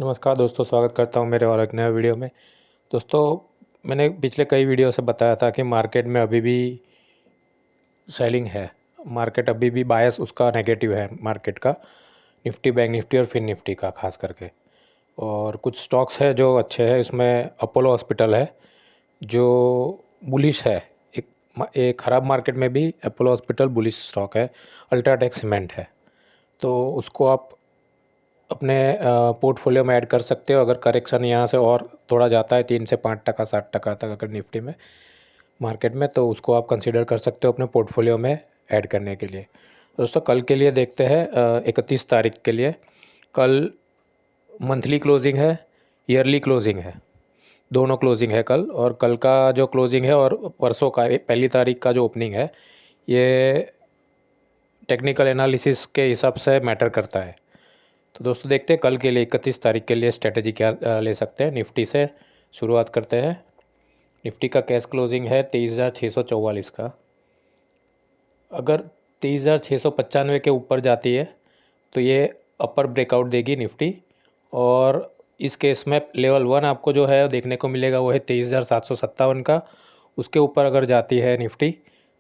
नमस्कार दोस्तों, स्वागत करता हूँ मेरे और एक नए वीडियो में। दोस्तों, मैंने पिछले कई वीडियो से बताया था कि मार्केट में अभी भी सेलिंग है। मार्केट अभी भी बायस उसका नेगेटिव है मार्केट का, निफ्टी, बैंक निफ्टी और फिन निफ्टी का खास करके। और कुछ स्टॉक्स है जो अच्छे हैं। इसमें अपोलो हॉस्पिटल है जो बुलिश है। एक ख़राब मार्केट में भी अपोलो हॉस्पिटल बुलिश स्टॉक है। अल्ट्राटेक सीमेंट है, तो उसको आप अपने पोर्टफोलियो में ऐड कर सकते हो। अगर करेक्शन यहाँ से और थोड़ा जाता है 3 से 5%, 7% तक अगर निफ्टी में मार्केट में, तो उसको आप कंसीडर कर सकते हो अपने पोर्टफोलियो में ऐड करने के लिए। दोस्तों, कल के लिए देखते हैं 31 तारीख के लिए। कल मंथली क्लोजिंग है, ईयरली क्लोजिंग है, दोनों क्लोजिंग है कल। और कल का जो क्लोजिंग है और परसों का 1 तारीख का जो ओपनिंग है, ये टेक्निकल एनालिसिस के हिसाब से मैटर करता है। तो दोस्तों, देखते हैं कल के लिए 31 तारीख के लिए स्ट्रेटजी क्या ले सकते हैं। निफ्टी से शुरुआत करते हैं। निफ्टी का कैश क्लोजिंग है 23,644 का। अगर 23,695 के ऊपर जाती है तो ये अपर ब्रेकआउट देगी निफ्टी। और इस केस में लेवल 1 आपको जो है देखने को मिलेगा वो है 23,757 का। उसके ऊपर अगर जाती है निफ्टी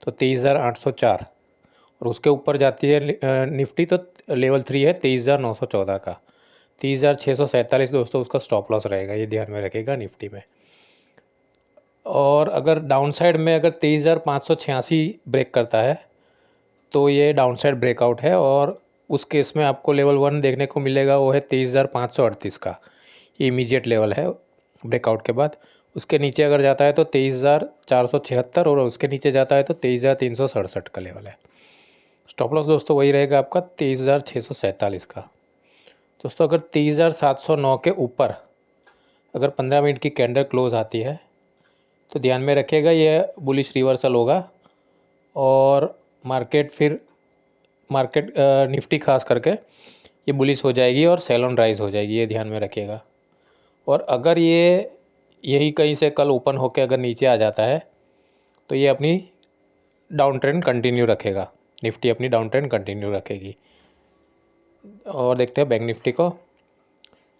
तो 23,804, और उसके ऊपर जाती है निफ्टी तो लेवल 3 है 23,914 का। 23,647 दोस्तों उसका स्टॉप लॉस रहेगा, ये ध्यान में रखिएगा निफ्टी में। और अगर डाउन साइड में अगर 23,586 ब्रेक करता है तो ये डाउन साइड ब्रेकआउट है। और उस केस में आपको लेवल 1 देखने को मिलेगा वो है 23,538 का। ये इमीडिएट लेवल है ब्रेकआउट के बाद। उसके नीचे अगर जाता है तो 23,476, और उसके नीचे जाता है तो 23,367 का लेवल है। स्टॉप लॉस दोस्तों वही रहेगा आपका 23,647 का। दोस्तों, अगर 23,709 के ऊपर अगर 15 मिनट की कैंडल क्लोज आती है तो ध्यान में रखिएगा ये बुलिश रिवर्सल होगा। और मार्केट निफ्टी खास करके ये बुलिश हो जाएगी और सेल ऑन राइज हो जाएगी, ये ध्यान में रखिएगा। और अगर ये यही कहीं से कल ओपन होकर अगर नीचे आ जाता है तो ये अपनी डाउन ट्रेंड कंटिन्यू रखेगा, निफ्टी अपनी डाउन ट्रेंड कंटिन्यू रखेगी। और देखते हैं बैंक निफ्टी को।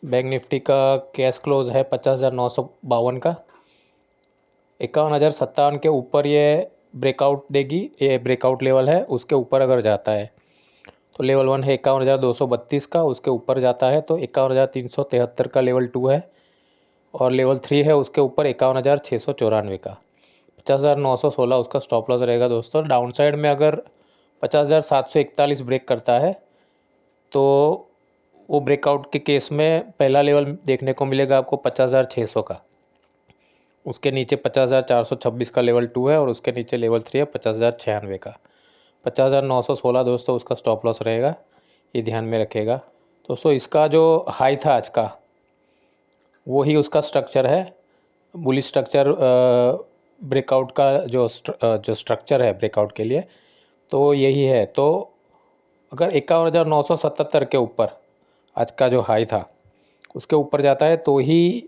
बैंक निफ्टी का कैश क्लोज है 50,952 का। 51,057 के ऊपर ये ब्रेकआउट देगी, ये ब्रेकआउट लेवल है। उसके ऊपर अगर जाता है तो लेवल 1 है 51,232 का। उसके ऊपर जाता है तो 51,373 का लेवल 2 है। और लेवल 3 है उसके ऊपर 51,694 का। 50,916 उसका स्टॉप लॉस रहेगा दोस्तों। डाउन साइड में अगर 50,741 ब्रेक करता है तो वो ब्रेकआउट के केस में पहला लेवल देखने को मिलेगा आपको 50,600 का। उसके नीचे 50,426 का लेवल 2 है, और उसके नीचे लेवल 3 है 50,096 का। 50,916 दोस्तों उसका स्टॉप लॉस रहेगा, ये ध्यान में रखिएगा। दोस्तों, इसका जो हाई था आज का वही उसका स्ट्रक्चर है, बुलिश स्ट्रक्चर। ब्रेकआउट का जो स्ट्रक्चर है ब्रेकआउट के लिए तो यही है। तो अगर 51,977 के ऊपर आज का जो हाई था उसके ऊपर जाता है तो ही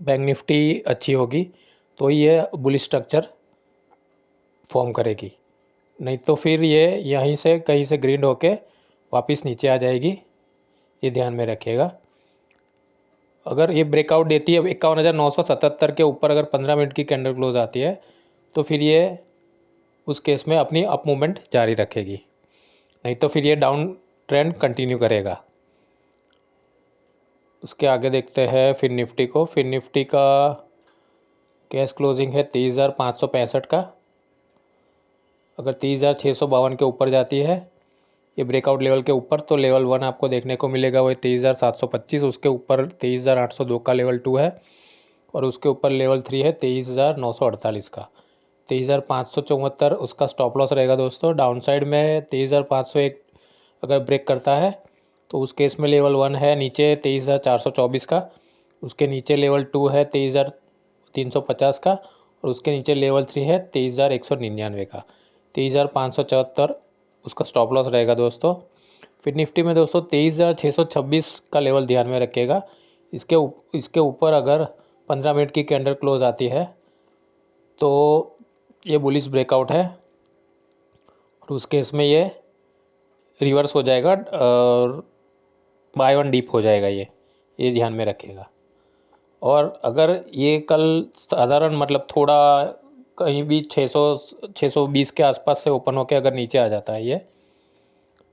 बैंक निफ्टी अच्छी होगी, तो ये बुलिश स्ट्रक्चर फॉर्म करेगी। नहीं तो फिर ये यहीं से कहीं से ग्रीन होके वापस नीचे आ जाएगी, ये ध्यान में रखिएगा। अगर ये ब्रेकआउट देती है 51,977 के ऊपर, अगर 15 मिनट की कैंडल क्लोज आती है तो फिर ये उस केस में अपनी अप मूवमेंट जारी रखेगी। नहीं तो फिर ये डाउन ट्रेंड कंटिन्यू करेगा। उसके आगे देखते हैं फिर निफ्टी को। फिर निफ्टी का कैश क्लोजिंग है 23,565 का। अगर 23,652 के ऊपर जाती है ये ब्रेकआउट लेवल के ऊपर तो लेवल 1 आपको देखने को मिलेगा वो 23,725। उसके ऊपर 23,802 का लेवल 2 है, और उसके ऊपर लेवल 3 है 23,948 का। 23,574 उसका स्टॉप लॉस रहेगा दोस्तों। डाउन साइड में 23,501 अगर ब्रेक करता है तो उस केस में लेवल 1 है नीचे 23,424 का। उसके नीचे लेवल 2 है 23,350 का, और उसके नीचे लेवल 3 है 23,199 का। 23,574 उसका स्टॉप लॉस रहेगा दोस्तों। फिर निफ्टी में दोस्तों 23,626 का लेवल ध्यान में रखिएगा। इसके ऊपर अगर 15 मिनट की कैंडल क्लोज आती है तो ये बुलिश ब्रेकआउट है, और उस केस में ये रिवर्स हो जाएगा और बाय वन डीप हो जाएगा, ये ये ध्यान में रखिएगा। और अगर ये कल साधारण मतलब थोड़ा कहीं भी 620 के आसपास से ओपन होकर अगर नीचे आ जाता है ये,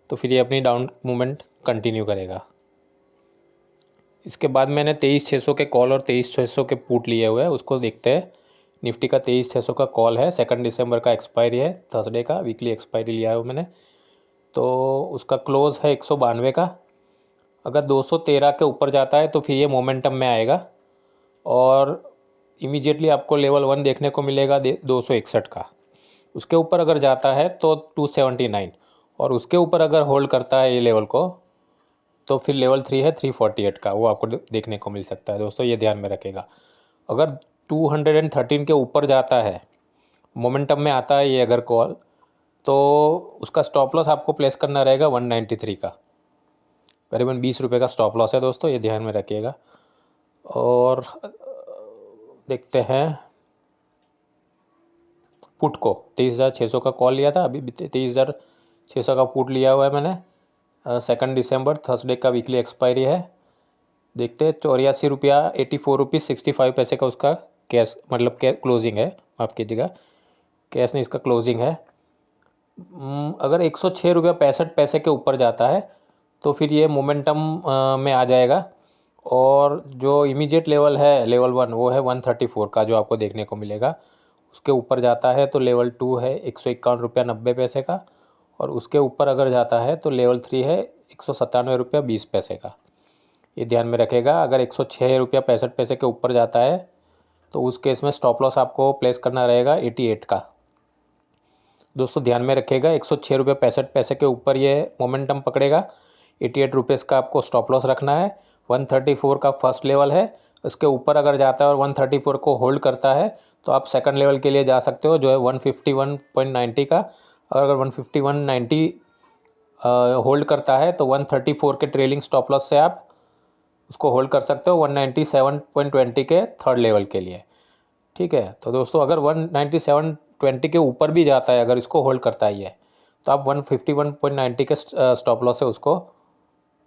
तो फिर ये अपनी डाउन मूवमेंट कंटिन्यू करेगा। इसके बाद मैंने 23,600 के कॉल और 23,600 के पुट लिए हुए हैं, उसको देखते हैं। निफ्टी का 23,600 का कॉल है, 2 दिसंबर का एक्सपायरी है, थर्सडे का वीकली एक्सपायरी लिया है मैंने। तो उसका क्लोज़ है 192 का। अगर 213 के ऊपर जाता है तो फिर ये मोमेंटम में आएगा और इमीडिएटली आपको लेवल 1 देखने को मिलेगा 261 का। उसके ऊपर अगर जाता है तो 279, और उसके ऊपर अगर होल्ड करता है ये लेवल को तो फिर लेवल 3 है 348 का, वो आपको देखने को मिल सकता है। दोस्तों ये ध्यान में रखेगा। अगर 213 के ऊपर जाता है, मोमेंटम में आता है ये अगर कॉल, तो उसका स्टॉप लॉस आपको प्लेस करना रहेगा 193 का, करीबन 20 रुपये का स्टॉप लॉस है दोस्तों, ये ध्यान में रखिएगा। और देखते हैं पुट को, 23,600 का कॉल लिया था, अभी 23,600 का पुट लिया हुआ है मैंने। 2 दिसंबर थर्सडे का वीकली एक्सपायरी है। देखते हैं 84 रुपया 84 रुपीज़ 65 पैसे का उसका कैश मतलब क्लोजिंग है, माफ़ कीजिएगा, कैश नहीं, इसका क्लोजिंग है। अगर 106 रुपया 65 पैसे के ऊपर जाता है तो फिर ये मोमेंटम में आ जाएगा। और जो इमीडिएट लेवल है लेवल 1, वो है 134 का, जो आपको देखने को मिलेगा। उसके ऊपर जाता है तो लेवल 2 है 151 रुपया 90 पैसे का, और उसके ऊपर अगर जाता है तो लेवल 3 है 197 रुपया 20 पैसे का, ये ध्यान में रखेगा। अगर 106 रुपया 65 पैसे के ऊपर जाता है तो उस केस में स्टॉप लॉस आपको प्लेस करना रहेगा 88 का। दोस्तों ध्यान में रखिएगा, 106 रुपये 65 पैसे के ऊपर ये मोमेंटम पकड़ेगा, 88 रुपीज़ का आपको स्टॉप लॉस रखना है। 134 का फर्स्ट लेवल है, उसके ऊपर अगर जाता है और 134 को होल्ड करता है तो आप सेकंड लेवल के लिए जा सकते हो, जो है 151.90 का। अगर 151.90 होल्ड करता है तो 134 के ट्रेलिंग स्टॉप लॉस से आप उसको होल्ड कर सकते हो 197.20 के थर्ड लेवल के लिए। ठीक है, तो दोस्तों अगर 197.20 के ऊपर भी जाता है, अगर इसको होल्ड करता है ये, तो आप 151.90 के स्टॉप लॉस से उसको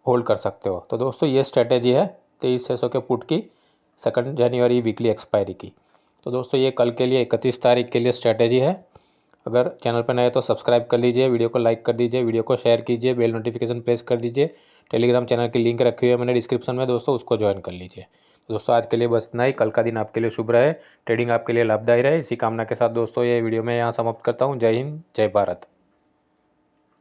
होल्ड कर सकते हो। तो दोस्तों ये स्ट्रेटेजी है 23,600 के पुट की, 2 जनवरी वीकली एक्सपायरी की। तो दोस्तों ये कल के लिए 31 तारीख के लिए स्ट्रेटेजी है। अगर चैनल पर नए तो सब्सक्राइब कर लीजिए, वीडियो को लाइक कर दीजिए, वीडियो को शेयर कीजिए, बेल नोटिफिकेशन प्रेस कर दीजिए। टेलीग्राम चैनल की लिंक रखी हुई है मैंने डिस्क्रिप्शन में दोस्तों, उसको ज्वाइन कर लीजिए। दोस्तों आज के लिए बस इतना ही, कल का दिन आपके लिए शुभ रहे, ट्रेडिंग आपके लिए लाभदायी रहे, इसी कामना के साथ दोस्तों ये वीडियो मैं यहाँ समाप्त करता हूँ। जय हिंद, जय भारत।